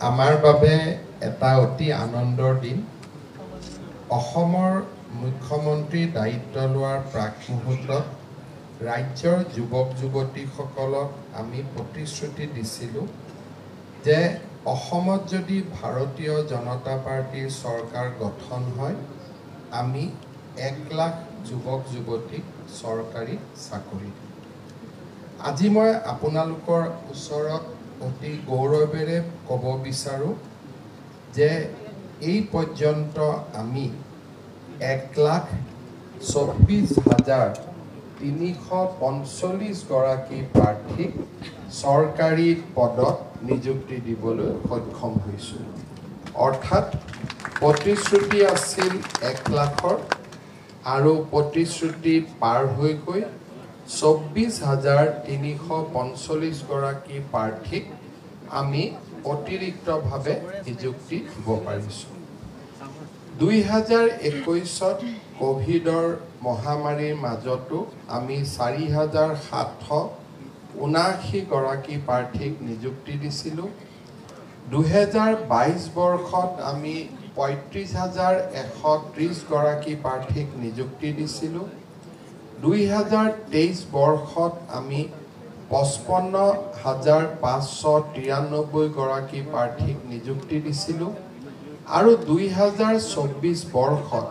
আমাৰ বাবে এটা অতি আনন্দৰ দিন। অসমৰ মুখ্যমন্ত্ৰী দায়িত্ব লোৱাৰ প্ৰাক মুহূৰ্তত ৰাজ্যৰ যুৱক যুৱতীসকলক আমি প্ৰতিশ্ৰুতি দিছিলোঁ যে অসমত যদি ভাৰতীয় জনতা পাৰ্টিৰ চৰকাৰ গঠন হয়, আমি 1 লাখ যুৱক যুৱতীক চৰকাৰী চাকৰি দিম। আজি মই আপোনালোকৰ ওচৰত অতি গৌৰৱেৰে ক'ব বিচাৰোঁ যে এই পৰ্যন্ত আমি 1,24,345 গৰাকী প্ৰাৰ্থীক চৰকাৰী পদত নিযুক্তি দিবলৈ সক্ষম হৈছোঁ। অৰ্থাৎ প্ৰতিশ্ৰুতি আছিল 1 লাখৰ আৰু প্ৰতিশ্ৰুতি পাৰ হৈ গৈ 24,345 গৰাকী প্ৰাৰ্থীক আমি অতিৰিক্তভাৱে নিযুক্তি দিব পাৰিছোঁ। 2021ত কোভিডৰ মহামাৰীৰ মাজতো আমি 4,779 গৰাকী প্ৰাৰ্থীক নিযুক্তি দিছিলোঁ। 2022 বৰ্ষত আমি 35,130 গৰাকী প্ৰাৰ্থীক নিযুক্তি দিছিলোঁ। 2023 বৰ্ষত আমি 55,593 গৰাকী প্ৰাৰ্থীক নিযুক্তি দিছিলোঁ আৰু 2024 বৰ্ষত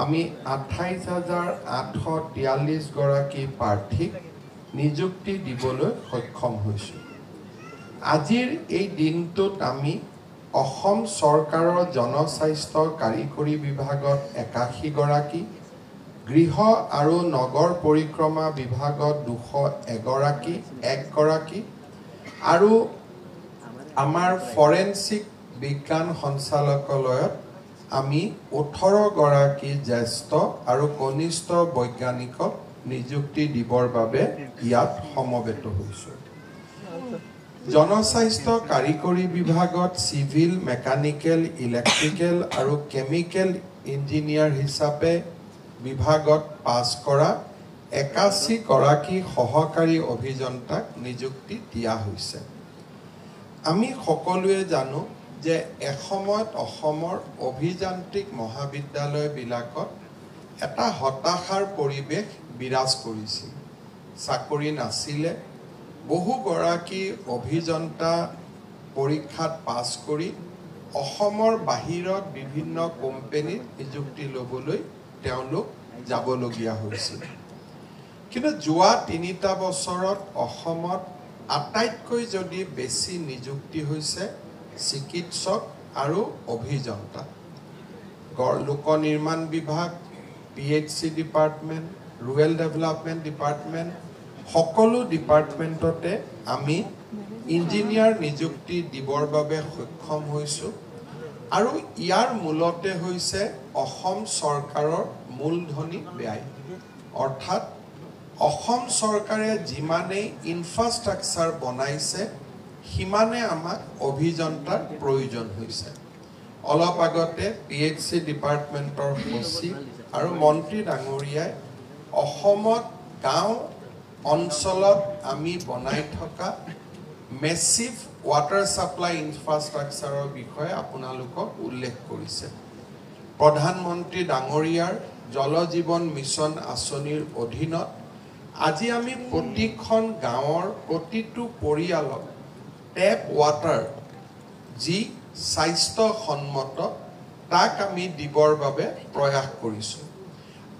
আমি 28,843 গৰাকী প্ৰাৰ্থীক নিযুক্তি দিবলৈ সক্ষম হৈছোঁ। আজিৰ এই দিনটোত আমি অসম চৰকাৰৰ জনস্বাস্থ্য কাৰিকৰী বিভাগত 81 গৰাকী, গৃহ আৰু নগৰ পৰিক্ৰমা বিভাগত 201 গৰাকী আৰু আমাৰ ফৰেনচিক বিজ্ঞান সঞ্চালকালয়ত আমি 18 গৰাকী জ্যেষ্ঠ আৰু কনিষ্ঠ বৈজ্ঞানিকক নিযুক্তি দিবৰ বাবে ইয়াত সমবেত হৈছোঁ। জনস্বাস্থ্য কাৰিকৰী বিভাগত চিভিল, মেকানিকেল, ইলেক্ট্ৰিকেল আৰু কেমিকেল ইঞ্জিনিয়াৰ হিচাপে বিভাগত পাছ কৰা 81 গৰাকী সহকাৰী অভিযন্তাক নিযুক্তি দিয়া হৈছে। আমি সকলোৱে জানো যে এসময়ত অসমৰ অভিযান্ত্ৰিক মহাবিদ্যালয়বিলাকত এটা হতাশাৰ পৰিৱেশ বিৰাজ কৰিছিল। চাকৰি নাছিলে। বহু গৰাকী অভিযন্তা পৰীক্ষাত পাছ কৰি অসমৰ বাহিৰত বিভিন্ন কোম্পানীত নিযুক্তি ল'বলৈ তেওঁলোক যাবলগীয়া হৈছিল। কিন্তু যোৱা 3টা বছৰত অসমত আটাইতকৈ যদি বেছি নিযুক্তি হৈছে চিকিৎসক আৰু অভিযন্তা। লোক নিৰ্মাণ বিভাগ, PHC department, rural development department, সকলো ডিপাৰ্টমেণ্টতে আমি ইঞ্জিনিয়াৰ নিযুক্তি দিবৰ বাবে সক্ষম হৈছোঁ আৰু ইয়াৰ মূলতে হৈছে অসম চৰকাৰৰ মূলধনী ব্যয়। অৰ্থাৎ অসম চৰকাৰে যিমানেই ইনফ্ৰাষ্ট্ৰাকচাৰ বনাইছে সিমানে আমাক অভিযন্তাৰ প্ৰয়োজন হৈছে। অলপ আগতে PHC ডিপাৰ্টমেণ্টৰ সচিব আৰু মন্ত্ৰী ডাঙৰীয়াই অসমত গাঁও অঞ্চলত আমি বনাই থকা মেচিভ ৱাটাৰ ছাপ্লাই ইনফ্ৰাষ্ট্ৰাকচাৰৰ বিষয়ে আপোনালোকক উল্লেখ কৰিছে। প্ৰধানমন্ত্ৰী ডাঙৰীয়াৰ জল জীৱন মিছন আঁচনিৰ অধীনত আজি আমি প্ৰতিখন গাঁৱৰ প্ৰতিটো পৰিয়ালক টেপ ৱাটাৰ যি স্বাস্থ্যসন্মত তাক আমি দিবৰ বাবে প্ৰয়াস কৰিছোঁ।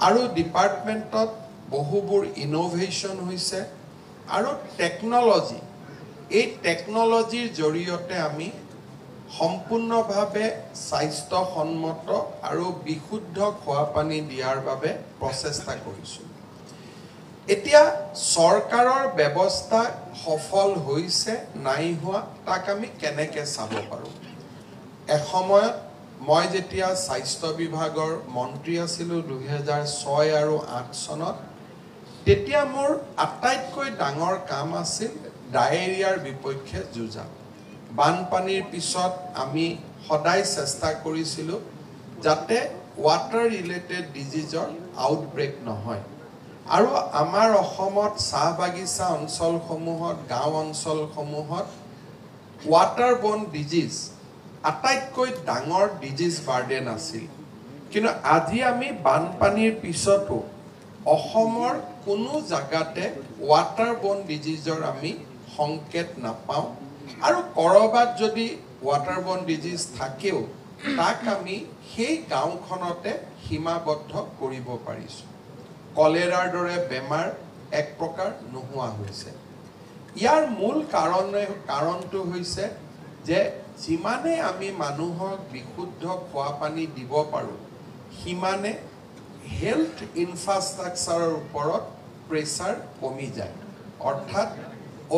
আৰু ডিপাৰ্টমেণ্টত বহুবোৰ ইনোভেশ্যন হৈছে আৰু টেকন'লজি, এই টেকন'লজিৰ জৰিয়তে আমি সম্পূৰ্ণভাৱে স্বাস্থ্যসন্মত আৰু বিশুদ্ধ খোৱা পানী দিয়াৰ বাবে প্ৰচেষ্টা কৰিছোঁ। এতিয়া চৰকাৰৰ ব্যৱস্থা সফল হৈছে নাই হোৱা তাক আমি কেনেকৈ চাব পাৰোঁ? এসময়ত মই যেতিয়া স্বাস্থ্য বিভাগৰ মন্ত্ৰী আছিলোঁ 2006 আৰু 2008 চনত, তেতিয়া মোৰ আটাইতকৈ ডাঙৰ কাম আছিল ডায়েৰিয়াৰ বিপক্ষে যুঁজা। বানপানীৰ পিছত আমি সদায় চেষ্টা কৰিছিলোঁ যাতে ৱাটাৰ ৰিলেটেড ডিজিজৰ আউটব্ৰেক নহয়। আৰু আমাৰ অসমত চাহ বাগিচা অঞ্চলসমূহত, গাঁও অঞ্চলসমূহত ৱাটাৰবৰ্ন ডিজিজ আটাইতকৈ ডাঙৰ ডিজিজ বাৰ্ডেন আছিল কিন্তু আজি আমি বানপানীৰ পিছতো অসমৰ কোনো জাগাতে ৱাটাৰবৰ্ন ডিজিজৰ আমি সংকেত নাপাওঁ আৰু কৰবাত যদি ৱাটাৰবৰ্ন ডিজিজ থাকেও তাক আমি সেই গাঁওখনতে সীমাবদ্ধ কৰিব পাৰিছোঁ কলেৰাৰ দৰে বেমাৰ এক প্ৰকাৰ নোহোৱা হৈছে ইয়াৰ মূল কাৰণটো হৈছে যে যিমানে আমি মানুহক বিশুদ্ধ খোৱা পানী দিব পাৰোঁ সিমানে হেল্থ ইনফ্ৰাষ্ট্ৰাকচাৰৰ ওপৰত প্ৰেছাৰ কমি যায় অৰ্থাৎ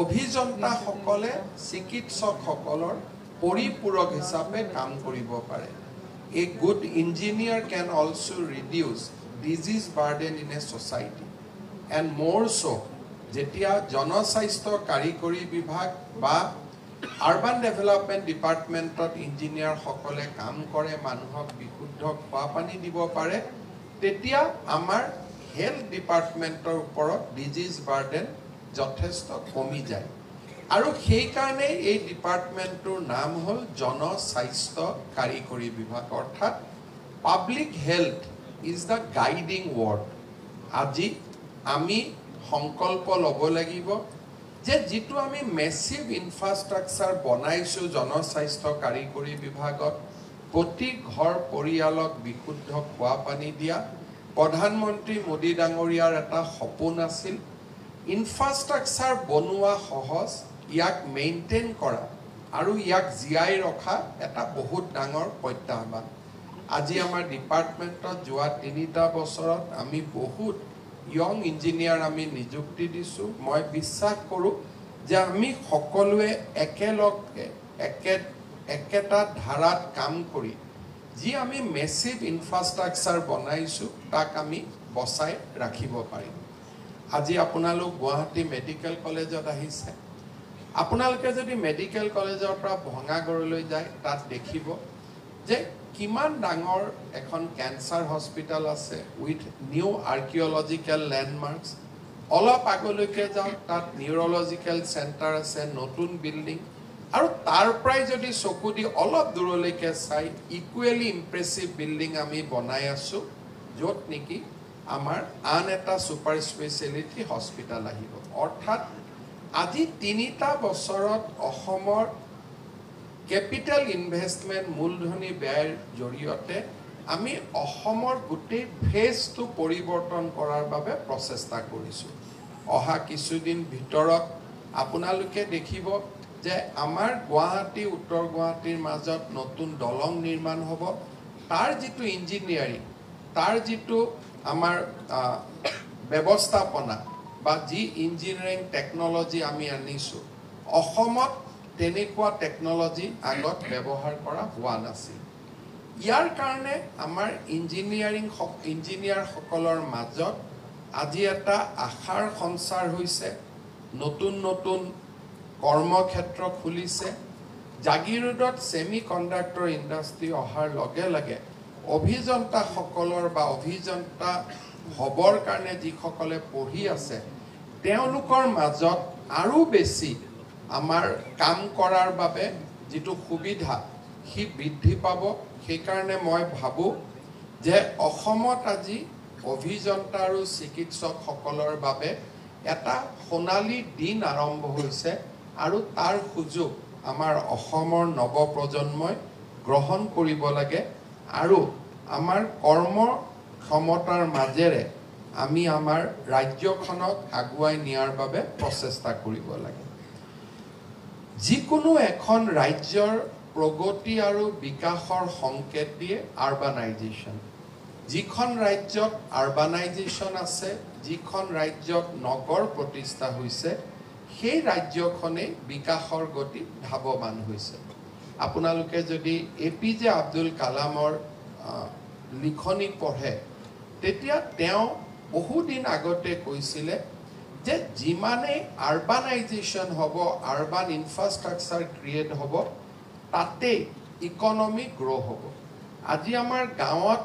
অভিযন্তাসকলে চিকিৎসকসকলৰ পৰিপূৰক হিচাপে কাম কৰিব পাৰে A good engineer can also reduce disease burden in a society and more so যেতিয়া জনস্বাস্থ্য কাৰিকৰী বিভাগ বা আৰবান ডেভেলপমেণ্ট ডিপাৰ্টমেণ্টত ইঞ্জিনিয়াৰসকলে কাম কৰে মানুহক বিশুদ্ধ খোৱা পানী দিব পাৰে তেতিয়া আমাৰ হেল্থ ডিপাৰ্টমেণ্টৰ ওপৰত ডিজিজ বাৰ্ডেন যথেষ্ট কমি যায় আৰু সেই কাৰণে এই ডিপাৰ্টমেণ্টৰ নাম হ'ল জনস্বাস্থ্য কাৰিকৰী বিভাগ অৰ্থাৎ public health is the guiding word আজি আমি সংকল্প ল'ব লাগিব যে যিটো আমি মেচিভ ইনফ্ৰাষ্ট্ৰাকচাৰ বনাইছোঁ জনস্বাস্থ্য কাৰিকৰী বিভাগত প্ৰতি ঘৰ পৰিয়ালক বিশুদ্ধ খোৱা পানী দিয়া প্ৰধানমন্ত্ৰী মোদী ডাঙৰীয়াৰ এটা সপোন আছিল ইনফ্ৰাষ্ট্ৰাকচাৰ বনোৱা সহজ ইয়াক মেইনটেইন কৰা আৰু ইয়াক জীয়াই ৰখা এটা বহুত ডাঙৰ প্ৰত্যাহ্বান আজি আমাৰ ডিপাৰ্টমেণ্টত যোৱা ৩টা বছৰত আমি বহুত ইয়ং ইঞ্জিনিয়াৰ আমি নিযুক্তি দিছোঁ মই বিশ্বাস কৰোঁ যে আমি সকলোৱে একেলগে একেটা ধাৰাত কাম কৰি যি আমি মেচিভ ইনফ্ৰাষ্ট্ৰাকচাৰ বনাইছোঁ তাক আমি বচাই ৰাখিব পাৰিম আজি আপোনালোক গুৱাহাটী মেডিকেল কলেজত আহিছে আপোনালোকে যদি মেডিকেল কলেজৰ পৰা ভঙাগড়লৈ যায় তাত দেখিব যে কিমান ডাঙৰ এখন কেঞ্চাৰ হস্পিটেল আছে উইথ নিউ আৰ্কিঅলজিকেল লেণ্ডমাৰ্কছ অলপ আগলৈকে যাওক তাত নিউৰলজিকেল চেণ্টাৰ আছে নতুন বিল্ডিং আৰু তাৰ পৰাই যদি চকু দি অলপ দূৰলৈকে চাই ইকুৱেলি ইম্প্ৰেছিভ বিল্ডিং আমি বনাই আছোঁ য'ত নেকি আমাৰ আন এটা ছুপাৰ স্পেচিয়েলিটি হস্পিটেল আহিব অৰ্থাৎ আজি ৩টা বছৰত অসমৰ কেপিটেল ইনভেষ্টমেণ্ট মূলধনী ব্যয়ৰ জৰিয়তে আমি অসমৰ গোটেই ফেজটো পৰিৱৰ্তন কৰাৰ বাবে প্ৰচেষ্টা কৰিছোঁ অহা কিছুদিন ভিতৰত আপোনালোকে দেখিব যে আমাৰ গুৱাহাটী উত্তৰ গুৱাহাটীৰ মাজত নতুন দলং নিৰ্মাণ হ'ব তাৰ যিটো ইঞ্জিনিয়াৰিং তাৰ যিটো আমাৰ ব্যৱস্থাপনা বা যি ইঞ্জিনিয়াৰিং টেকনলজি আমি আনিছোঁ অসমত তেনেকুৱা টেকনলজি আগত ব্যৱহাৰ কৰা হোৱা নাছিল ইয়াৰ কাৰণে আমাৰ ইঞ্জিনিয়াৰসকলৰ মাজত আজি এটা আশাৰ সঞ্চাৰ হৈছে নতুন নতুন কৰ্মক্ষেত্ৰ খুলিছে জাগিৰোডত ছেমি কণ্ডাক্টৰ ইণ্ডাষ্ট্ৰী অহাৰ লগে লগে অভিযন্তাসকলৰ বা অভিযন্তা হ'বৰ কাৰণে যিসকলে পঢ়ি আছে তেওঁলোকৰ মাজত আৰু বেছি আমাৰ কাম কৰাৰ বাবে যিটো সুবিধা সি বৃদ্ধি পাব সেইকাৰণে মই ভাবোঁ যে অসমত আজি অভিযন্তা আৰু চিকিৎসকসকলৰ বাবে এটা সোণালী দিন আৰম্ভ হৈছে আৰু তাৰ সুযোগ আমাৰ অসমৰ নৱপ্ৰজন্মই গ্ৰহণ কৰিব লাগে আৰু আমাৰ কৰ্ম ক্ষমতাৰ মাজেৰে আমি আমাৰ ৰাজ্যখনক আগুৱাই নিয়াৰ বাবে প্ৰচেষ্টা কৰিব লাগে যিকোনো এখন ৰাজ্যৰ প্ৰগতি আৰু বিকাশৰ সংকেত দিয়ে আৰবানাইজেশ্যন যিখন ৰাজ্যত আৰবানাইজেশ্যন আছে যিখন ৰাজ্যত নগৰ প্ৰতিষ্ঠা হৈছে সেই ৰাজ্যখনে বিকাশৰ গতি ধাৱমান হৈছে আপোনালোকে যদি APJ আব্দুল কালামৰ লিখনি পঢ়ে তেতিয়া তেওঁ বহুদিন আগতে কৈছিলে যে যিমানে আৰবানাইজেশ্যন হ'ব আৰবান ইনফ্ৰাষ্ট্ৰাকচাৰ ক্ৰিয়েট হ'ব তাতে ইকনমি গ্ৰ' হ'ব আজি আমাৰ গাঁৱত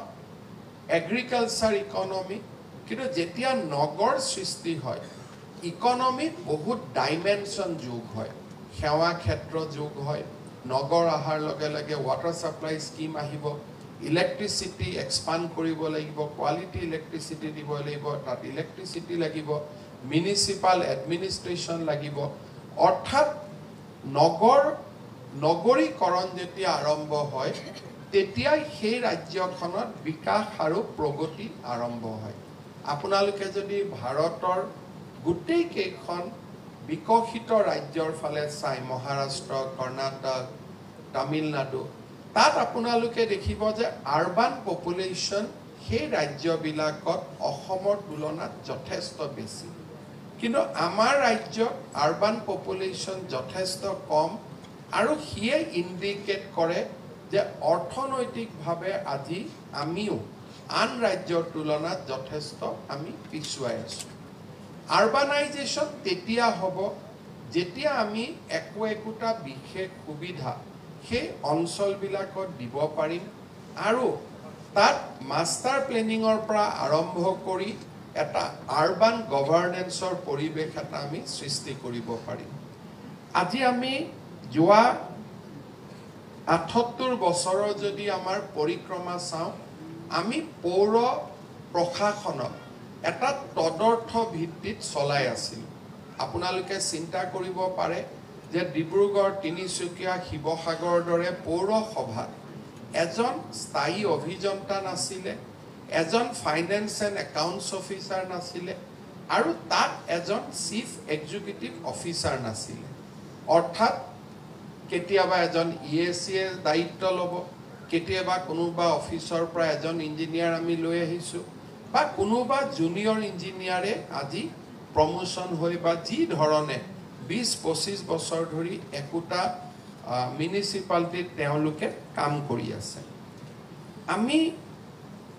এগ্ৰিকালচাৰ ইকনমি কিন্তু যেতিয়া নগৰ সৃষ্টি হয় ইকনমিত বহুত ডাইমেনশ্যন যোগ হয় সেৱা ক্ষেত্ৰ যোগ হয় নগৰ আহাৰ লগে লগে ৱাটাৰ সাপ্লাই স্কিম আহিব ইলেক্ট্ৰিচিটি এক্সপান্ড কৰিব লাগিব কোৱালিটি ইলেক্ট্ৰিচিটি দিব লাগিব তাত ইলেক্ট্ৰিচিটি লাগিব মিউনিসিপাল এডমিনিষ্ট্ৰেশ্যন লাগিব অৰ্থাৎ নগৰীকৰণ যেতিয়া আৰম্ভ হয় তেতিয়াই সেই ৰাজ্যখনত বিকাশ আৰু প্ৰগতি আৰম্ভ হয় আপোনালোকে যদি ভাৰতৰ গোটেই কেইখন বিকশিত ৰাজ্যৰ ফালে চাই মহাৰাষ্ট্ৰ কৰ্ণাটক তামিলনাডু তাত আপোনালোকে দেখিব যে আৰবান পপুলেশ্যন সেই ৰাজ্যবিলাকত অসমৰ তুলনাত যথেষ্ট বেছি কিন্তু আমাৰ ৰাজ্যত আৰবান পপুলেশ্যন যথেষ্ট কম আৰু হিয়ে ইণ্ডিকেট কৰে যে অৰ্থনৈতিকভাৱে আজি আমিও আন ৰাজ্যৰ তুলনাত যথেষ্ট আমি পিছুৱাই আছোঁ আৰবানাইজেশ্যন তেতিয়া হ'ব যেতিয়া আমি একোটা বিশেষ সুবিধা সেই অঞ্চলবিলাকত দিব পাৰিম আৰু তাত মাষ্টাৰ প্লেনিঙৰ পৰা আৰম্ভ কৰি এটা আৰবান গভাৰ্নেন্সৰ পৰিৱেশ এটা আমি সৃষ্টি কৰিব পাৰিম আজি আমি যোৱা ৭৮ বছৰৰ যদি আমাৰ পৰিক্ৰমা চাওঁ আমি পৌৰ প্ৰশাসনক এটা তদৰ্থ ভিত্তিত চলাই আছিল আপোনালোকে চিন্তা কৰিব পাৰে যে ডিব্ৰুগড় তিনিচুকীয়া শিৱসাগৰৰ দৰে পৌৰসভাত এজন স্থায়ী অভিযন্তা নাছিলে এজন ফাইনেন্স এণ্ড একাউণ্টছ অফিচাৰ নাছিলে আৰু তাত এজন চিফ এক্সিকিউটিভ অফিচাৰ নাছিলে অৰ্থাৎ কেতিয়াবা এজন ইএচিয়ে দায়িত্ব ল'ব কেতিয়াবা কোনোবা অফিচৰ পৰা এজন ইঞ্জিনিয়াৰ আমি লৈ আহিছোঁ বা কোনোবা জুনিয়ৰ ইঞ্জিনিয়াৰে আজি প্ৰমোশ্যন হৈ বা যি ধৰণে ২০-২৫ বছৰ ধৰি একোটা মিউনিচিপালিটিত তেওঁলোকে কাম কৰি আছে আমি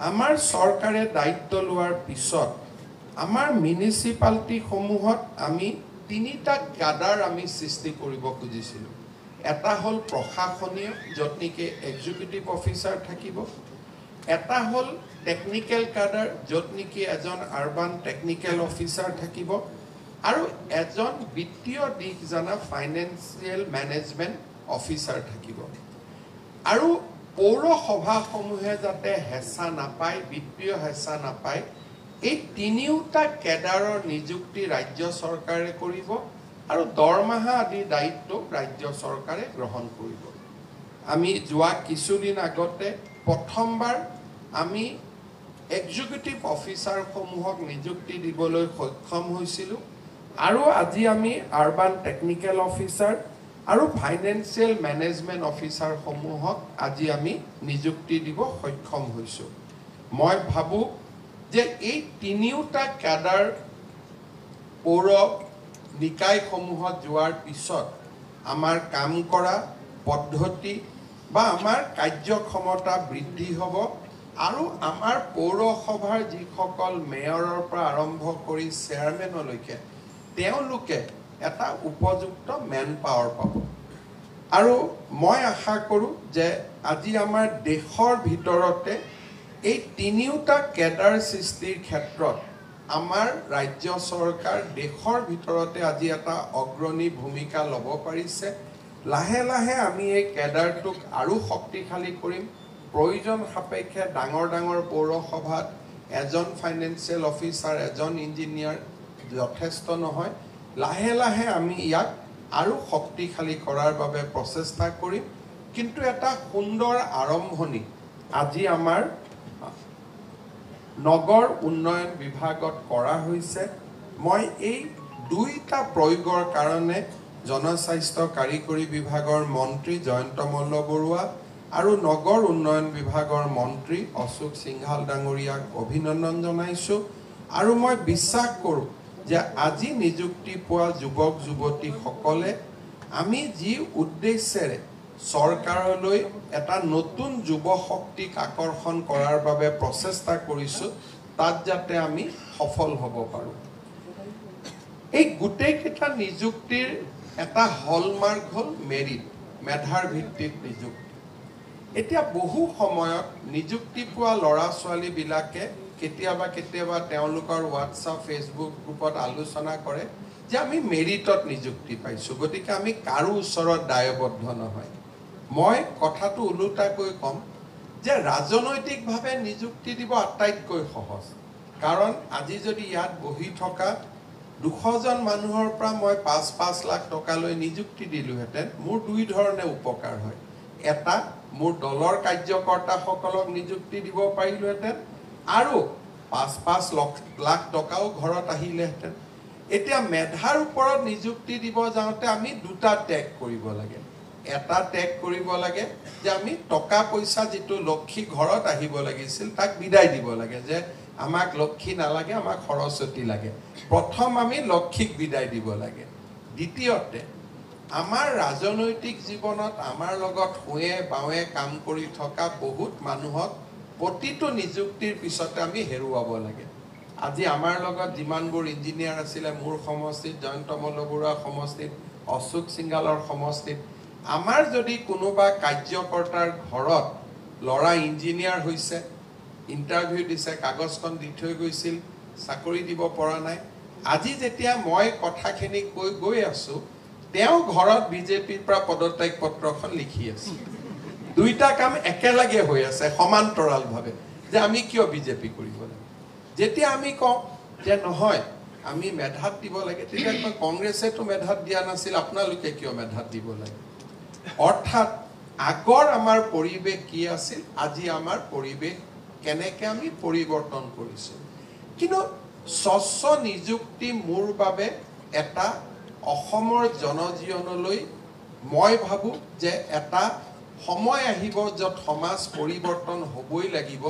আমাৰ চৰকাৰে দায়িত্ব লোৱাৰ পিছত আমাৰ মিউনিচিপালিটিসমূহত আমি ৩টা ক্যাডাৰ আমি সৃষ্টি কৰিব খুজিছিলোঁ এটা হ'ল প্ৰশাসনীয় য'ত নেকি এক্সিকিউটিভ অফিচাৰ থাকিব এটা হ'ল টেকনিক্যাল ক্যাডাৰ য'ত নেকি এজন আৰবান টেকনিক্যাল অফিচাৰ থাকিব আৰু এজন বিত্তীয় দিশ জনা ফাইনেন্সিয়েল মেনেজমেণ্ট অফিচাৰ থাকিব আৰু পৌৰসভাসমূহে যাতে হেঁচা নাপায় বিত্তীয় হেঁচা নাপায় এই তিনিওটা ক্যাডাৰৰ নিযুক্তি ৰাজ্য চৰকাৰে কৰিব আৰু দৰমহা আদি দায়িত্ব ৰাজ্য চৰকাৰে গ্ৰহণ কৰিব আমি যোৱা কিছুদিন আগতে প্ৰথমবাৰ আমি এক্সিকিউটিভ অফিচাৰসমূহক নিযুক্তি দিবলৈ সক্ষম হৈছিলোঁ আৰু আজি আমি আৰবান টেকনিক্যাল অফিচাৰ আৰু ফাইনেন্সিয়েল মেনেজমেণ্ট অফিচাৰসমূহক আজি আমি নিযুক্তি দিব সক্ষম হৈছোঁ মই ভাবোঁ যে এই তিনিওটা ক্যাডাৰ পৌৰ নিকায়সমূহত যোৱাৰ পিছত আমাৰ কাম কৰা পদ্ধতি বা আমাৰ কাৰ্যক্ষমতা বৃদ্ধি হ'ব আৰু আমাৰ পৌৰসভাৰ যিসকল মেয়ৰৰ পৰা আৰম্ভ কৰি চেয়াৰমেনলৈকে তেওঁলোকে এটা উপযুক্ত মেন পাৱাৰ পাব আৰু মই আশা কৰোঁ যে আজি আমাৰ দেশৰ ভিতৰতে এই তিনিওটা ক্যাডাৰ সৃষ্টিৰ ক্ষেত্ৰত আমাৰ ৰাজ্য চৰকাৰ দেশৰ ভিতৰতে আজি এটা অগ্ৰণী ভূমিকা ল'ব পাৰিছে লাহে লাহে আমি এই ক্যাডাৰটোক আৰু শক্তিশালী কৰিম প্ৰয়োজন সাপেক্ষে ডাঙৰ ডাঙৰ পৌৰসভাত এজন ফাইনেন্সিয়েল অফিচাৰ এজন ইঞ্জিনিয়াৰ যথেষ্ট নহয় লাহে লাহে আমি ইয়াক আৰু শক্তিশালী কৰাৰ বাবে প্ৰচেষ্টা কৰিম কিন্তু এটা সুন্দৰ আৰম্ভণি আজি আমাৰ নগৰ উন্নয়ন বিভাগত কৰা হৈছে মই এই দুইটা প্ৰয়োগৰ কাৰণে জনস্বাস্থ্য কাৰিকৰী বিভাগৰ মন্ত্ৰী জয়ন্ত মল্ল বৰুৱা আৰু নগৰ উন্নয়ন বিভাগৰ মন্ত্ৰী অশোক সিংহাল ডাঙৰীয়াক অভিনন্দন জনাইছোঁ আৰু মই বিশ্বাস কৰোঁ যে আজি নিযুক্তি পোৱা যুৱক যুৱতীসকলে আমি যি উদ্দেশ্যেৰে চৰকাৰলৈ এটা নতুন যুৱ শক্তিক আকৰ্ষণ কৰাৰ বাবে প্ৰচেষ্টা কৰিছোঁ তাত যাতে আমি সফল হ'ব পাৰোঁ এই গোটেইকেইটা নিযুক্তিৰ এটা হলমাৰ্ক হ'ল মেৰিট মেধাৰ ভিত্তিত নিযুক্তি এতিয়া বহু সময়ত নিযুক্তি পোৱা ল'ৰা ছোৱালীবিলাকে কেতিয়াবা তেওঁলোকৰ হোৱাটছআপ ফেচবুক গ্ৰুপত আলোচনা কৰে যে আমি মেৰিটত নিযুক্তি পাইছোঁ গতিকে আমি কাৰো ওচৰত দায়বদ্ধ নহয় মই কথাটো ওলোটাকৈ কম যে ৰাজনৈতিকভাৱে নিযুক্তি দিব আটাইতকৈ সহজ কাৰণ আজি যদি ইয়াত বহি থকা 200 জন মানুহৰ পৰা মই 5 লাখ টকালৈ নিযুক্তি দিলোহেঁতেন মোৰ দুই ধৰণে উপকাৰ হয় এটা মোৰ দলৰ কাৰ্যকৰ্তাসকলক নিযুক্তি দিব পাৰিলোহেঁতেন আৰু 5 লাখ টকাও ঘৰত আহিলেহেঁতেন এতিয়া মেধাৰ ওপৰত নিযুক্তি দিব যাওঁতে আমি দুটা টেগ কৰিব লাগে এটা টেগ কৰিব লাগে যে আমি টকা পইচা যেটো লক্ষী ঘৰত আহিব লাগিছিল তাক বিদায় দিব লাগে যে আমাক লক্ষী নালাগে আমাক সৰস্বতী লাগে প্ৰথম আমি লক্ষীক বিদায় দিব লাগে দ্বিতীয়তে আমাৰ ৰাজনৈতিক জীৱনত আমাৰ লগত হোয়ে বাৱে কাম কৰি থকা বহুত মানুহক প্ৰতিটো নিযুক্তিৰ পিছতে আমি হেৰুৱাব লাগে আজি আমাৰ লগত যিমানবোৰ ইঞ্জিনিয়াৰ আছিলে মোৰ সমষ্টিত জয়ন্ত মল্লবৰুৱা সমষ্টিত অশোক সিংগালৰ সমষ্টিত আমাৰ যদি কোনোবা কাৰ্যকৰ্তাৰ ঘৰত লৰা ইঞ্জিনিয়াৰ হৈছে ইন্টাৰভিউ দিছে কাগজখন দি থৈ গৈছিল চাকৰি দিব পৰা নাই আজি যেতিয়া মই কথাখিনি কৈ গৈ আছো তেওঁ ঘৰত বিজেপিৰ পৰা পদত্যাগ পত্ৰখন লিখি আছে দুইটা কাম একেলগে হৈ আছে সমান্তৰালভাৱে যে আমি কিয় বিজেপি কৰিব লাগে যেতিয়া আমি কওঁ যে নহয় আমি মেধাত দিব লাগে তেতিয়া কংগ্ৰেছেতো মেধাত দিয়া নাছিল আপোনালোকে কিয় মেধাত দিব লাগে অৰ্থাৎ আগৰ আমাৰ পৰিৱেশ কি আছিল আজি আমাৰ পৰিৱেশ কেনেকৈ আমি পৰিৱৰ্তন কৰিছো কিন্তু স্বচ্ছ নিযুক্তি মোৰ বাবে এটা অসমৰ জনজীৱনলৈ মই ভাবো যে এটা সময় আহিব যত সমাজ পৰিৱৰ্তন হ'বই লাগিব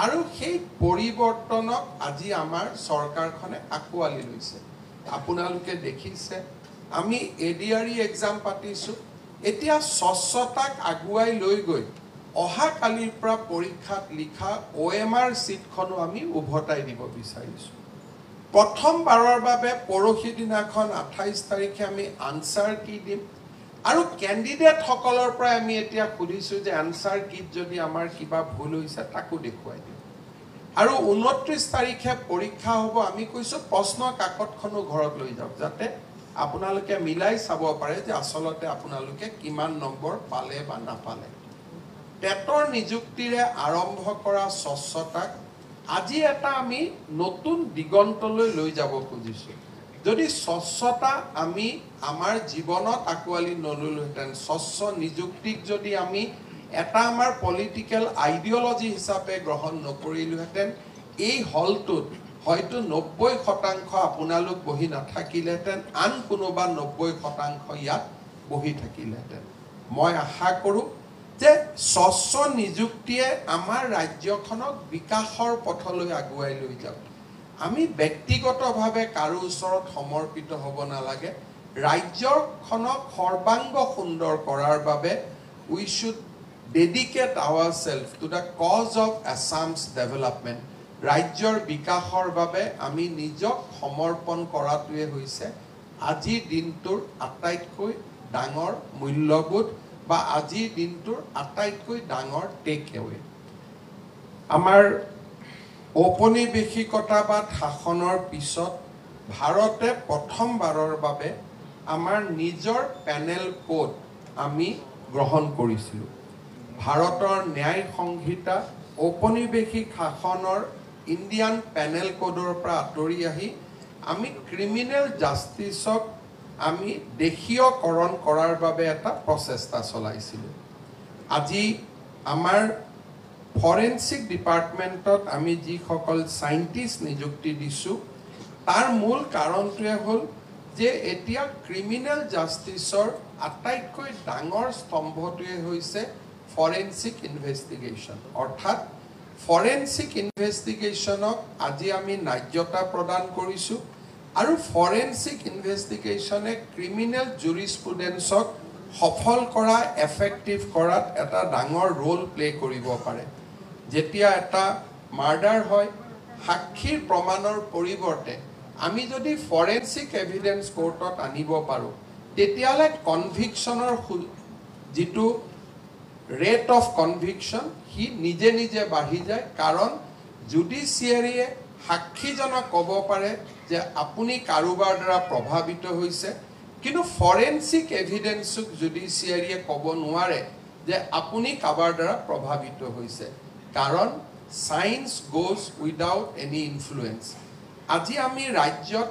আৰু সেই পৰিৱৰ্তনক আজি আমাৰ চৰকাৰখনে আকোৱালি লৈছে আপোনালোকে দেখিছে আমি এডিআৰই এক্সাম পাতিছো এতিয়া স্বচ্ছতাক আগুৱাই লৈ গৈ অহা কালিৰ পৰা পৰীক্ষাত লিখা OMR সিটখনো আমি উভতাই দিব বিচাৰিছো প্ৰথমবাৰৰ বাবে পৰহি দিনাখন 28 তাৰিখে আমি আনসাৰ কি দিম আৰু ক্যান্ডিডেট সকলৰ পৰা আমি এতিয়া খুদিছো যে আনসাৰ কিত যদি আমাৰ কিবা ভুল হৈছে তাকো দেখুৱাই দিম আৰু 29 তাৰিখে পৰীক্ষা হ'ব আমি কৈছো প্ৰশ্ন কাকতখনো ঘৰত লৈ যাওক যাতে আপোনালোকে মিলাই চাব পাৰে যে আসলতে আপোনালোকে কিমান নম্বৰ পালে বা নাপালে টেটৰ নিযুক্তিৰে আৰম্ভ কৰা স্বচ্ছতাক আজি এটা আমি নতুন দিগন্তলৈ লৈ যাব খুজিছো যদি স্বচ্ছতা আমি আমাৰ জীৱনত আকোৱালি নললোহেঁতেন স্বচ্ছ নিযুক্তিক যদি আমি এটা আমাৰ পলিটিক্যাল আইডিয়লজি হিচাপে গ্ৰহণ নকৰিলোহেঁতেন এই হলটোত হয়তো 90% আপোনালোক বহি নাথাকিলেহেঁতেন আন কোনোবা 90% ইয়াত বহি থাকিলেহেঁতেন মই আশা কৰোঁ যে স্বচ্ছ নিযুক্তিয়ে আমাৰ ৰাজ্যখনক বিকাশৰ পথলৈ আগুৱাই লৈ যাওক আমি ব্যক্তিগতভাৱে কাৰো ওচৰত সমৰ্পিত হ'ব নালাগে ৰাজ্যখনক সৰ্বাংগ সুন্দৰ কৰাৰ বাবে we should dedicate ourselves to the cause of Assam's development ৰাজ্যৰ বিকাশৰ বাবে আমি নিজক সমৰ্পণ কৰাটোৱে হৈছে আজিৰ দিনটোৰ আটাইতকৈ ডাঙৰ মূল্যবোধ বা আজিৰ দিনটোৰ আটাইতকৈ ডাঙৰ টেক এৱে আমাৰ ঔপনিবেশিকতাবাদ শাসনৰ পিছত ভাৰতে প্ৰথমবাৰৰ বাবে আমাৰ নিজৰ পেনেল কোড আমি গ্ৰহণ কৰিছিলোঁ ভাৰতৰ ন্যায় সংহিতা ঔপনিবেশিক শাসনৰ ইণ্ডিয়ান পেনেল কোডৰ পৰা আঁতৰি আহি আমি ক্ৰিমিনেল জাষ্টিছক আমি দেশীয়কৰণ কৰাৰ বাবে এটা প্ৰচেষ্টা চলাইছিলোঁ আজি আমাৰ ফৰেনসিক ডিপাৰ্টমেণ্টত আমি যিসকল সাইন্টিষ্ট নিযুক্তি দিছোঁ তাৰ মূল কাৰণটোৱে হ'ল যে এতিয়া ক্ৰিমিনেল জাষ্টিছৰ আটাইতকৈ ডাঙৰ স্তম্ভটোৱে হৈছে ফৰেনসিক ইনভেষ্টিগেশ্যন অৰ্থাৎ ফৰেনসিক ইনভেষ্টিগেশ্যনক আজি আমি ন্যায্যতা প্ৰদান কৰিছোঁ আৰু ফৰেনসিক ইনভেষ্টিগেশ্যনে ক্ৰিমিনেল জুৰিস্প্ৰুডেন্সক সফল কৰা এফেক্টিভ কৰাত এটা ডাঙৰ ৰোল প্লে কৰিব পাৰে যেতিয়া এটা মাৰ্ডাৰ হয় সাক্ষীৰ প্ৰমাণৰ পৰিৱৰ্তে আমি যদি ফৰেনসিক এভিডেন্স কোৰ্টত আনিব পাৰোঁ তেতিয়ালে কনভিকশ্যনৰ যেটো ৰেট অফ কনভিকশ্যন হি নিজে নিজে বাঢ়ি যায় কাৰণ জুডিচিয়াৰীয়ে সাক্ষীজনক ক'ব পাৰে যে আপুনি কাৰোবাৰ দ্বাৰা প্ৰভাৱিত হৈছে কিন্তু ফৰেনসিক এভিডেন্সক জুডিচিয়াৰীয়ে ক'ব নোৱাৰে যে আপুনি কাবাৰ দ্বাৰা প্ৰভাৱিত হৈছে কাৰণ science goes without any influence আজি আমি ৰাজ্যত